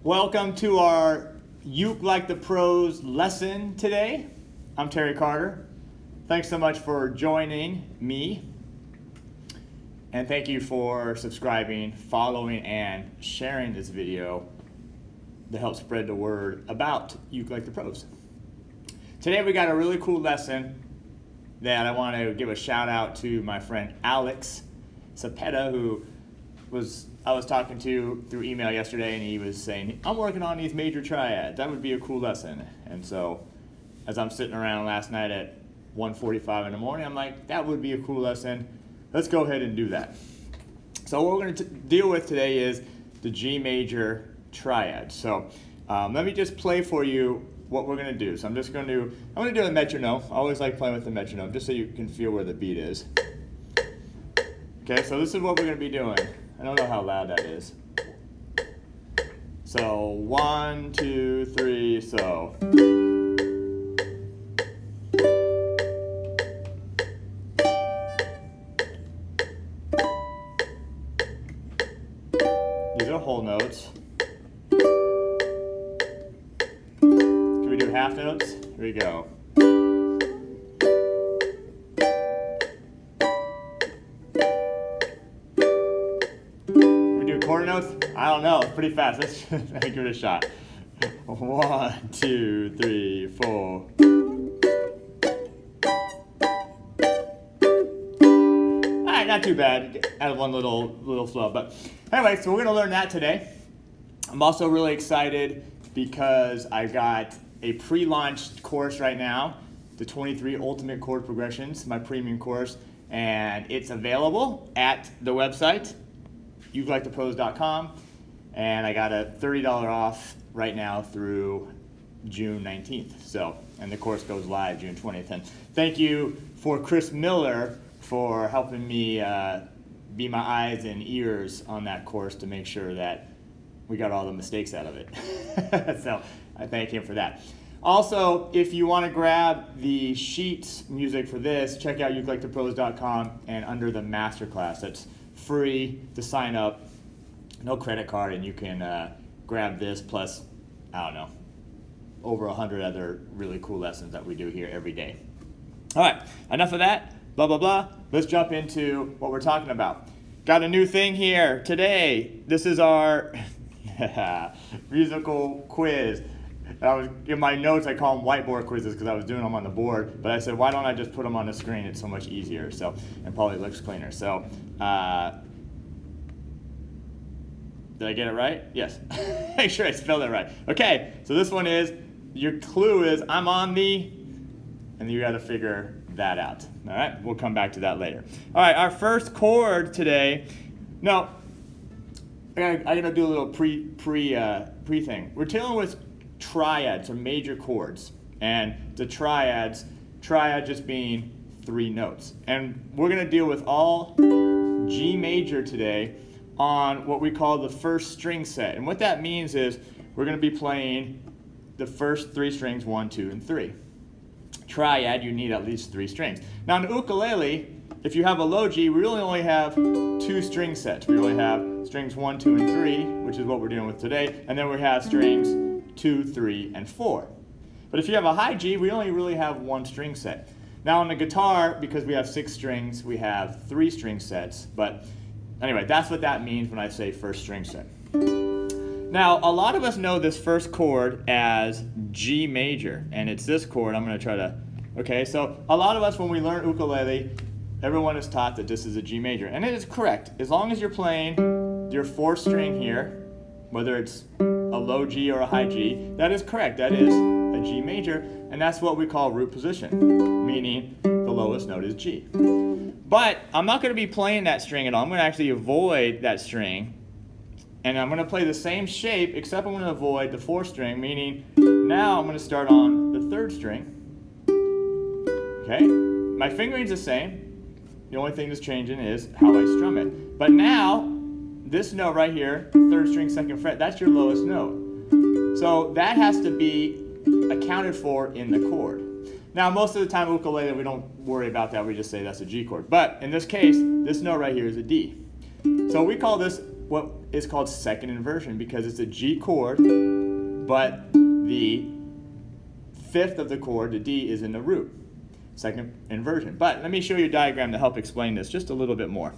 Welcome to our Uke Like the Pros lesson today. I'm Terry Carter. Thanks so much for joining me. And thank you for subscribing, following, and sharing this video to help spread the word about Uke Like the Pros. Today we got a really cool lesson that I want to give a shout out to my friend Alex Cepeda, who I was talking to through email yesterday, and he was saying, I'm working on these major triads. That would be a cool lesson. And so as I'm sitting around last night at 1:45 in the morning, I'm like, that would be a cool lesson. Let's go ahead and do that. So what we're going to deal with today is the G Major Triad. So let me just play for you what we're going to do. So I'm going to do a metronome. I always like playing with the metronome just so you can feel where the beat is. Okay, so this is what we're going to be doing. I don't know how loud that is. So 1, 2, 3, so. These are whole notes. Can we do half notes? Here we go. Quarter notes? I don't know. It's pretty fast. Let's give it a shot. 1, 2, 3, 4. All right, not too bad. Add one little flow. But anyway, so we're going to learn that today. I'm also really excited because I've got a pre-launched course right now, the 23 Ultimate Chord Progressions, my premium course, and it's available at the website ukelikeThePros.com, and I got a $30 off right now through June 19th. So, and the course goes live June 20th. And thank you for Chris Miller for helping me be my eyes and ears on that course to make sure that we got all the mistakes out of it. So I thank him for that. Also, if you want to grab the sheet music for this, check out ukelikeThePros.com, and under the masterclass, that's free to sign up, no credit card, and you can grab this plus, I don't know, over 100 other really cool lessons that we do here every day. All right, enough of that, blah, blah, blah. Let's jump into what we're talking about. Got a new thing here today. This is our musical quiz. I was in my notes, I call them whiteboard quizzes because I was doing them on the board, but I said, why don't I just put them on the screen? It's so much easier, so, and probably looks cleaner. So, did I get it right? Yes. Make sure I spelled it right. Okay, so this one is, your clue is, I'm on the, and you got to figure that out. All right, we'll come back to that later. All right, our first chord today, no, I gotta do a little pre thing. We're dealing with triads, or major chords, and the triad just being 3 notes. And we're going to deal with all G major today on what we call the first string set. And what that means is we're going to be playing the first 3 strings, 1, 2, and 3. Triad, you need at least 3 strings. Now in the ukulele, if you have a low G, we really only have 2 string sets. We only have strings 1, 2, and 3, which is what we're dealing with today, and then we have strings 2, 3, and 4. But if you have a high G, we only really have 1 string set. Now on the guitar, because we have 6 strings, we have 3 string sets. But anyway, that's what that means when I say first string set. Now, a lot of us know this first chord as G major, and it's this chord. I'm going to try to, okay, so a lot of us, when we learn ukulele, everyone is taught that this is a G major, and it is correct. As long as you're playing your 4th string here, whether it's a low G or a high G, that is correct. That is a G major, and that's what we call root position, meaning the lowest note is G. But I'm not going to be playing that string at all. I'm going to actually avoid that string, and I'm going to play the same shape, except I'm going to avoid the 4th string, meaning now I'm going to start on the 3rd string. Okay? My fingering's the same. The only thing that's changing is how I strum it. But now, this note right here, 3rd string, 2nd fret, that's your lowest note. So that has to be accounted for in the chord. Now, most of the time ukulele, we don't worry about that. We just say that's a G chord. But in this case, this note right here is a D. So we call this what is called second inversion because it's a G chord, but the fifth of the chord, the D, is in the root. Second inversion. But let me show you a diagram to help explain this just a little bit more.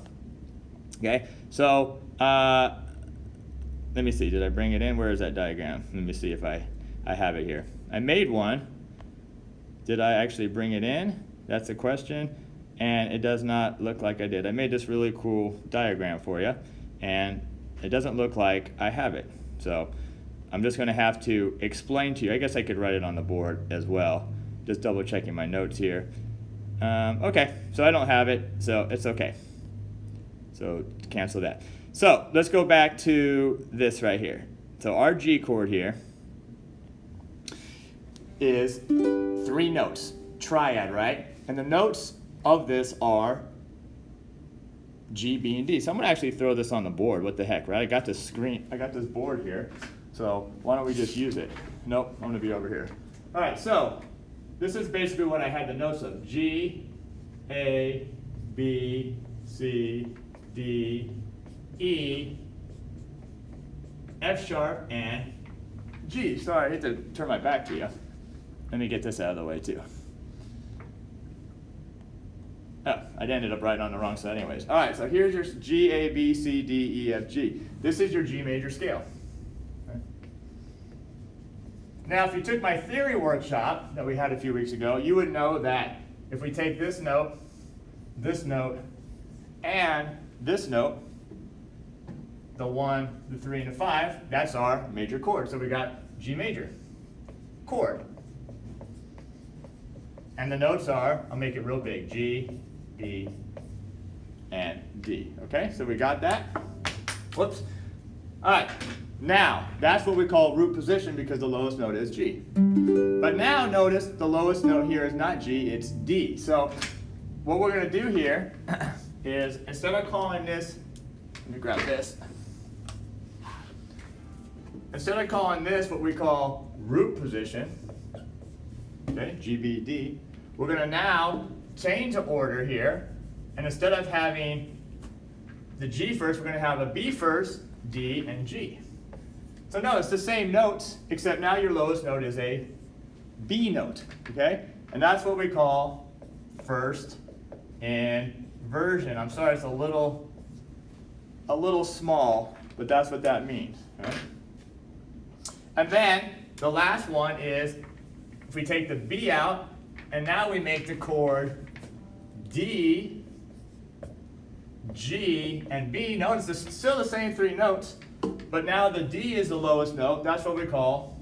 Okay, so let me see, did I bring it in? Where is that diagram? Let me see if I have it here. I made one. Did I actually bring it in? That's the question. And it does not look like I did. I made this really cool diagram for you, and it doesn't look like I have it. So I'm just going to have to explain to you. I guess I could write it on the board as well. Just double checking my notes here. Okay, so I don't have it, so it's okay. So cancel that. So let's go back to this right here. So our G chord here is 3 notes, triad, right? And the notes of this are G, B, and D. So I'm gonna actually throw this on the board. What the heck, right? I got this board here. So why don't we just use it? Nope, I'm gonna be over here. All right, so this is basically what I had the notes of. G, A, B, C, D, E, F sharp, and G. Sorry, I hate to turn my back to you. Let me get this out of the way too. Oh, I ended up right on the wrong side anyways. All right, so here's your G, A, B, C, D, E, F, G. This is your G major scale. Okay. Now, if you took my theory workshop that we had a few weeks ago, you would know that if we take this note, and this note, the 1, the 3, and the 5, that's our major chord. So we got G major, chord. And the notes are, I'll make it real big, G, B, and D. Okay, so we got that. Whoops. All right, now that's what we call root position because the lowest note is G. But now notice the lowest note here is not G, it's D. So what we're going to do here is instead of calling this, let me grab this. Instead of calling this what we call root position, okay, G, B, D, we're going to now change the order here, and instead of having the G first, we're going to have a B first, D, and G. So notice the same notes, except now your lowest note is a B note, okay? And that's what we call first inversion. I'm sorry, it's a little small, but that's what that means, right? And then the last one is if we take the B out, and now we make the chord D, G, and B. Notice it's still the same 3 notes, but now the D is the lowest note. That's what we call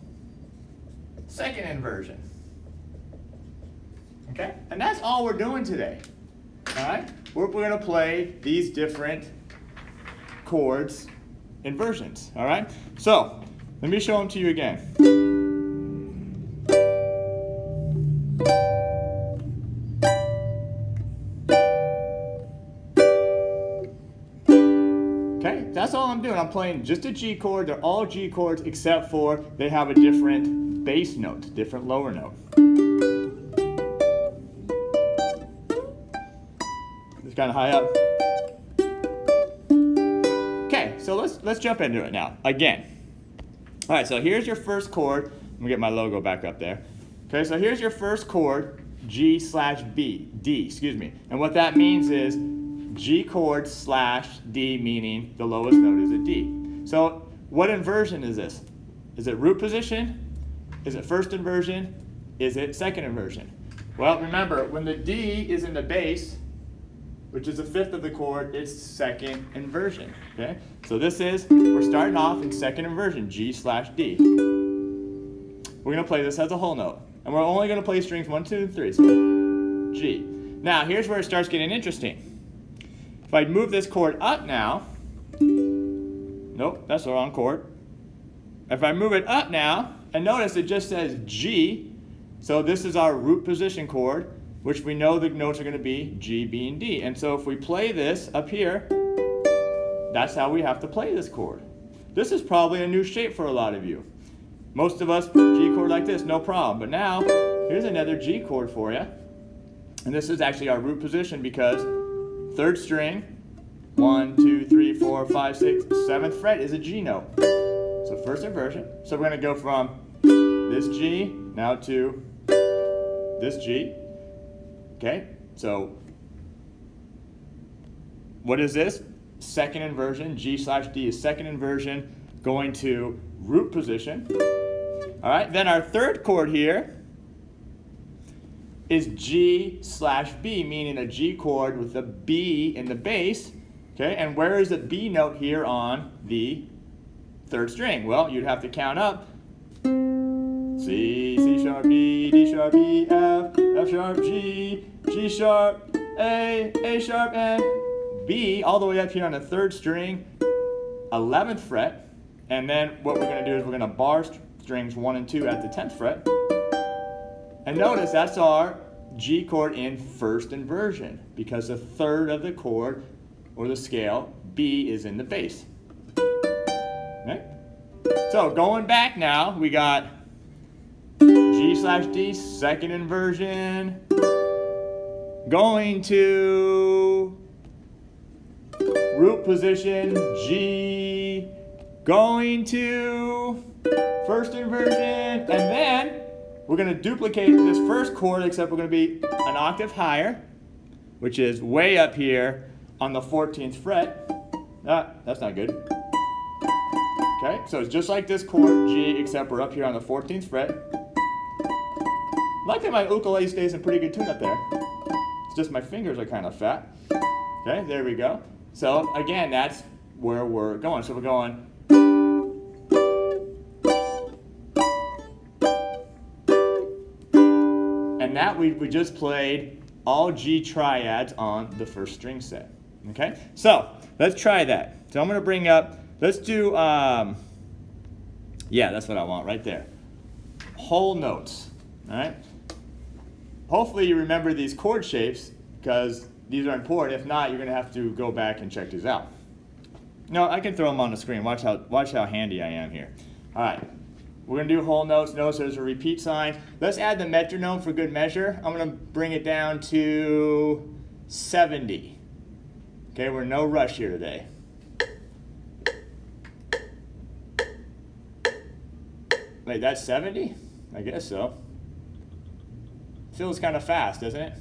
second inversion. Okay? And that's all we're doing today. All right? We're going to play these different chords, inversions. All right? So let me show them to you again. That's all I'm doing. I'm playing just a G chord. They're all G chords except for they have a different bass note, different lower note. It's kind of high up. Okay, so let's jump into it now. Again. All right, so here's your first chord. Let me get my logo back up there. Okay, so here's your first chord, G/B, D, excuse me. And what that means is G chord / D, meaning the lowest note is a D. So what inversion is this? Is it root position? Is it first inversion? Is it second inversion? Well, remember, when the D is in the bass, which is a fifth of the chord, it's second inversion. Okay? So this is, we're starting off in second inversion, G/D. We're going to play this as a whole note. And we're only going to play strings 1, 2, and 3. So G. Now, here's where it starts getting interesting. If I move this chord up now, nope, that's the wrong chord. If I move it up now, and notice it just says G, so this is our root position chord, which we know the notes are going to be G, B, and D. And so if we play this up here, that's how we have to play this chord. This is probably a new shape for a lot of you. Most of us, G chord like this, no problem. But now, here's another G chord for you. And this is actually our root position because third string, 1, 2, 3, 4, 5, 6, 7th fret is a G note. So first inversion. So we're going to go from this G now to this G. Okay, so what is this? Second inversion. G/D is second inversion, going to root position. All right, then our third chord here is G/B, meaning a G chord with a B in the bass. Okay, and where is the B note here on the third string? Well, you'd have to count up. C, C sharp, B, D sharp, E, F, F sharp, G, G sharp, A sharp, and B, all the way up here on the third string, 11th fret. And then what we're going to do is we're going to bar strings 1 and 2 at the 10th fret. And notice that's our G chord in first inversion, because a third of the chord or the scale, B, is in the bass. Okay? So going back now, we got G/D, second inversion, going to root position, G, going to first inversion, and then we're going to duplicate this first chord, except we're going to be an octave higher, which is way up here on the 14th fret. That's not good. Okay, so it's just like this chord, G, except we're up here on the 14th fret. I like that my ukulele stays in pretty good tune up there. It's just my fingers are kind of fat. Okay, there we go. So again, that's where we're going. So we're going. And that we just played all G triads on the first string set. Okay, so let's try that. So I'm going to bring up, let's do, yeah, that's what I want right there. Whole notes. All right. Hopefully you remember these chord shapes, because these are important. If not, you're going to have to go back and check these out. No, I can throw them on the screen. Watch how handy I am here. All right. We're going to do whole notes. Notice there's a repeat sign. Let's add the metronome for good measure. I'm going to bring it down to 70. Okay, we're in no rush here today. Wait, that's 70? I guess so. Feels kind of fast, doesn't it?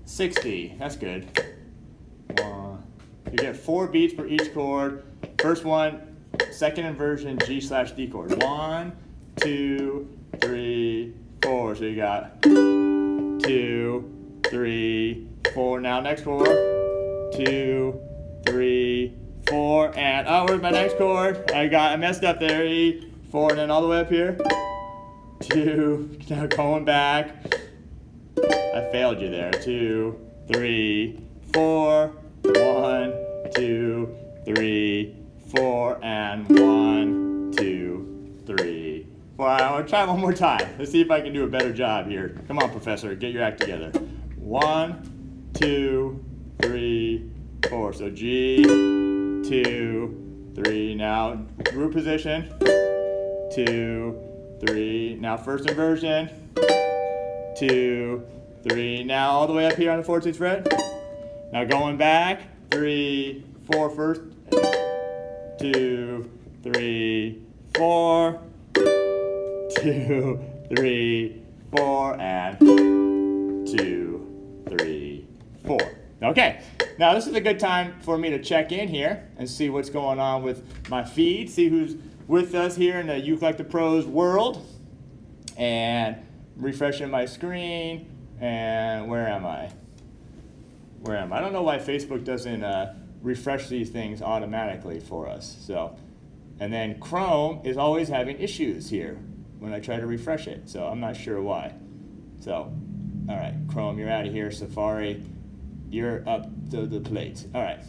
60, that's good. You get 4 beats for each chord. First one, second inversion, G/D chord. 1, 2, 3, 4. So you got 2, 3, 4. Now next chord, 2, 3, 4, and oh, where's my next chord? I messed up there. E, 4, and then all the way up here. 2. Now going back. I failed you there. 2, 3, 4. 1, 2, 3, 4, and 1, 2, 3, 4. I want to try one more time. Let's see if I can do a better job here. Come on, Professor, get your act together. 1, 2, 3, 4. So G, 2, 3. Now root position. 2, 3. Now first inversion. 2, 3. Now all the way up here on the 14th fret. Now going back. 3, 4 first. 2, 3, 4. 2, 3, 4, and 2, 3, 4. Okay, now this is a good time for me to check in here and see what's going on with my feed, see who's with us here in the Ukulele Pros world, and refreshing my screen. And where am I? I don't know why Facebook doesn't refresh these things automatically for us. So, and then Chrome is always having issues here when I try to refresh it. So I'm not sure why. So, all right, Chrome, you're out of here. Safari, you're up to the plate. All right.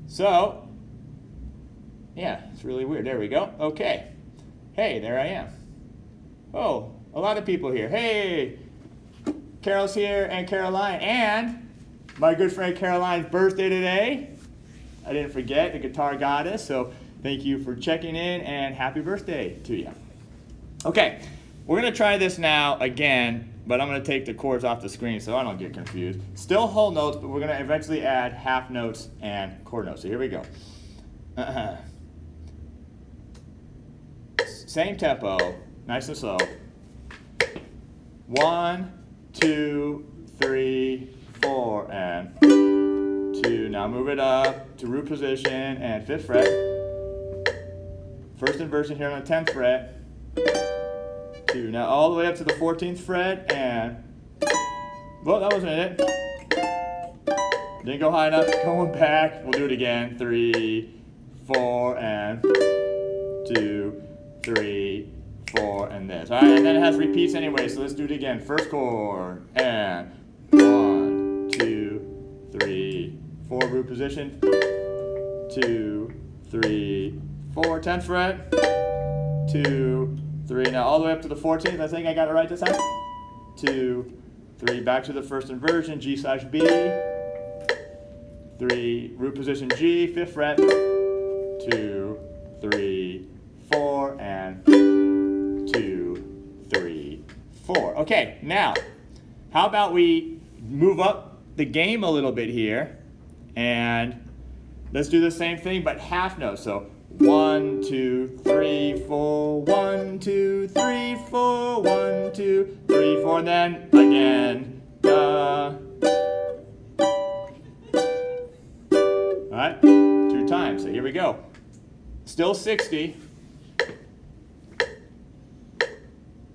So, yeah, it's really weird. There we go. Okay. Hey, there I am. Oh, a lot of people here. Hey, Carol's here, and Caroline, and my good friend Caroline's birthday today. I didn't forget, the guitar goddess, so thank you for checking in, and happy birthday to you. Okay, we're going to try this now again but I'm going to take the chords off the screen so I don't get confused. Still whole notes, but we're going to eventually add half notes and chord notes. So here we go. Same tempo, nice and slow. 1, 2, 3, 4, and 2. Now move it up to root position and 5th fret. First inversion here on the 10th fret. 2. Now all the way up to the 14th fret and, well, that wasn't it. Didn't go high enough, going back. We'll do it again. 3, 4, and 2, 3, 4, and this. All right, and then it has repeats anyway, so let's do it again. First chord, and 1, 2, 3, 4, root position. 2, 3, 4, 10th fret. 2, 3. Now all the way up to the 14th. I think I got it right this time. 2, 3. Back to the first inversion, G/B. 3, root position G, 5th fret. 2, 3, 4, and 2, 3, 4. Okay, now, how about we move up the game a little bit here, and let's do the same thing, but half notes. So 1, 2, 3, 4, 1, 2, 3, 4, 1, 2, 3, 4, and then again. All right, 2 times. So here we go. Still 60.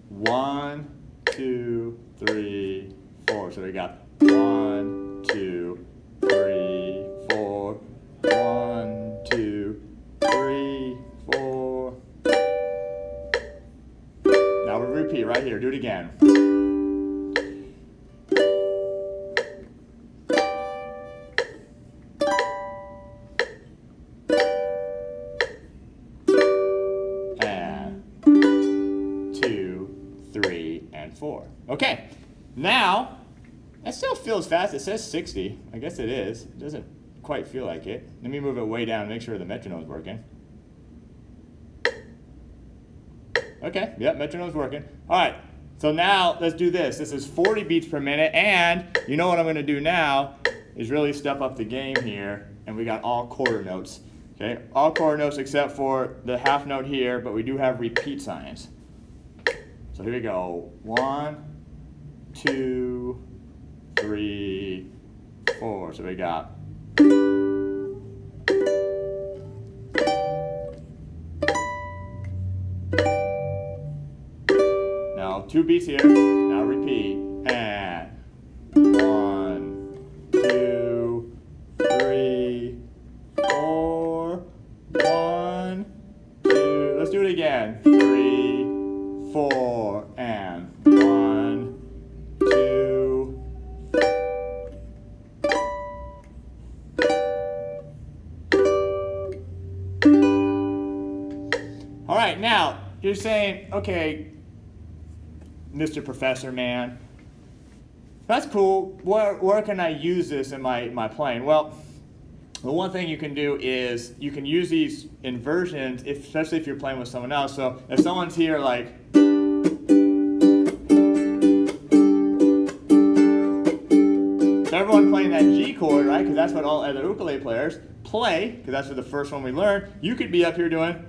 1, 2, 3, 4. So we got 1, 2, 3, 4. 1, 2, 3, 4. Now we repeat right here. Do it again. And 2, 3, and 4. Okay. Now, that still feels fast. It says 60. I guess it is. It doesn't quite feel like it. Let me move it way down and make sure the metronome's working. Okay, yep, metronome's working. All right, so now let's do this. This is 40 beats per minute, and you know what I'm going to do now is really step up the game here, and we got all quarter notes. Okay, all quarter notes except for the half note here, but we do have repeat signs. So here we go. 1, 2, 3, 4. So we got. Now 2 beats here. Now repeat. And 1, 2, 3, 4. 1, 2. Let's do it again. 3, 4, and 1, 2. All right, now you're saying, okay, Mr. Professor, man, that's cool. Where can I use this in my playing? Well, the one thing you can do is you can use these inversions, especially if you're playing with someone else. So if someone's here like, everyone playing that G chord, right? Because that's what all other ukulele players play, because that's what the first one we learned. You could be up here doing.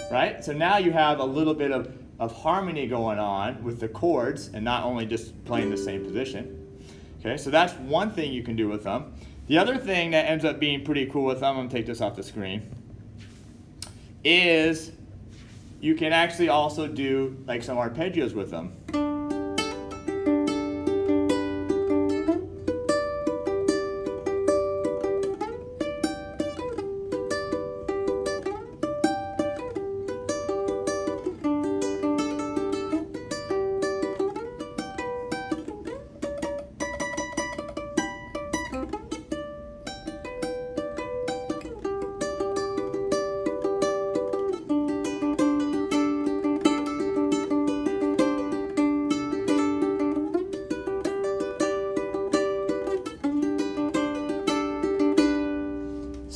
Right? So now you have a little bit of harmony going on with the chords and not only just playing the same position. Okay, so that's one thing you can do with them. The other thing that ends up being pretty cool with them, I'm going to take this off the screen, is you can actually also do like some arpeggios with them.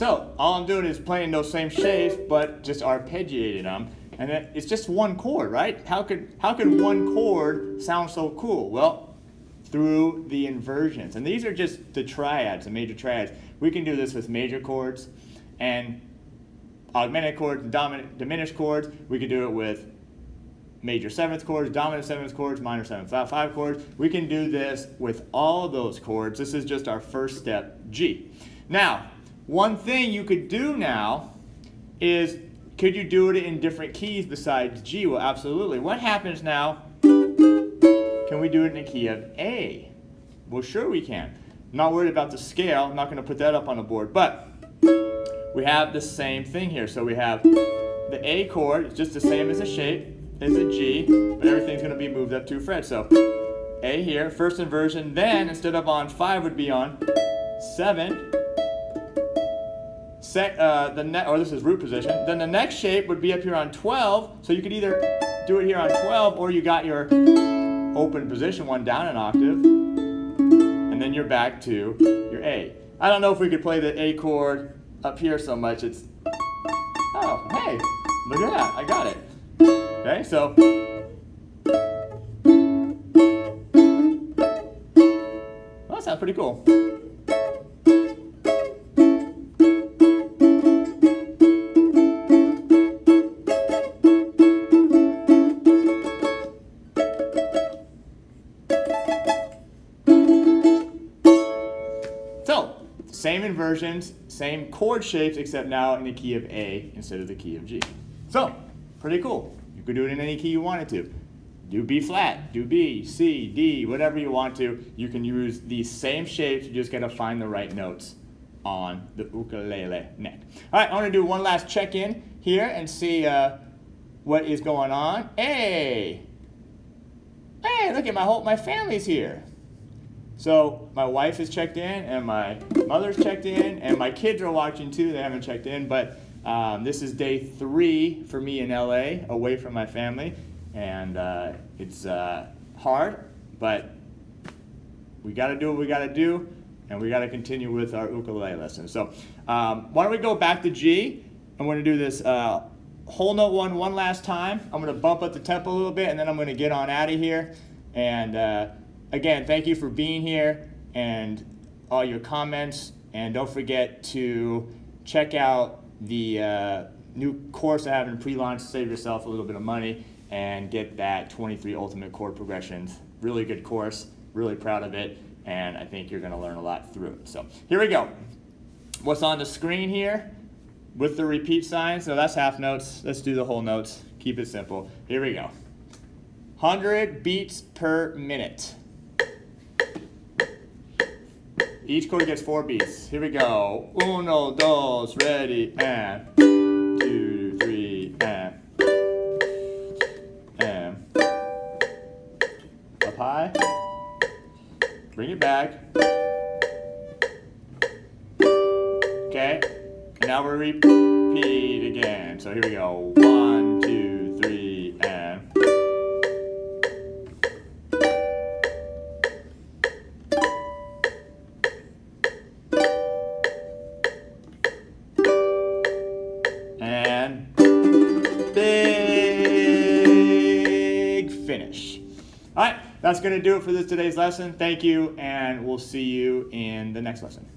So all I'm doing is playing those same shapes, but just arpeggiating them. And then it's just one chord, right? How could one chord sound so cool? Well, through the inversions. And these are just the triads, the major triads. We can do this with major chords and augmented chords and diminished chords. We can do it with major seventh chords, dominant seventh chords, minor seventh flat 5 chords. We can do this with all those chords. This is just our first step, G. Now, one thing you could do now is, could you do it in different keys besides G? Well, absolutely. What happens now? Can we do it in the key of A? Well, sure we can. I'm not worried about the scale. I'm not going to put that up on the board, but we have the same thing here. So we have the A chord, it's just the same as a shape as a G, but everything's going to be moved up 2 frets. So A here, first inversion, then instead of on 5 would be on 7. This is root position. Then the next shape would be up here on 12. So you could either do it here on 12, or you got your open position one down an octave, and then you're back to your A. I don't know if we could play the A chord up here so much. It's, oh, hey, look at that, I got it. Okay, so well, that sounds pretty cool. So, same inversions, same chord shapes, except now in the key of A instead of the key of G. So, pretty cool. You could do it in any key you wanted to. Do B flat, do B, C, D, whatever you want to. You can use these same shapes, you just gotta find the right notes on the ukulele neck. All right, I wanna do one last check-in here and see what is going on. Hey, look at my family's here. So my wife is checked in, and my mother's checked in, and my kids are watching too. They haven't checked in, but this is day 3 for me in LA, away from my family, and it's hard, but we got to do what we got to do, and we got to continue with our ukulele lesson. So why don't we go back to G? I'm going to do this whole note one last time. I'm going to bump up the tempo a little bit, and then I'm going to get on out of here. And again, thank you for being here and all your comments. And don't forget to check out the new course I have in pre-launch, Save Yourself a Little Bit of Money, and get that 23 Ultimate Chord Progressions. Really good course, really proud of it, and I think you're going to learn a lot through it. So here we go. What's on the screen here with the repeat sign? So that's half notes. Let's do the whole notes. Keep it simple. Here we go. 100 beats per minute. Each chord gets 4 beats. Here we go. 1, 2, ready, and 2, 3, and up high. Bring it back. Okay. And now we repeat again. So here we go. 1, 2, 3, and. Big finish. All right, that's going to do it for today's lesson. Thank you, and we'll see you in the next lesson.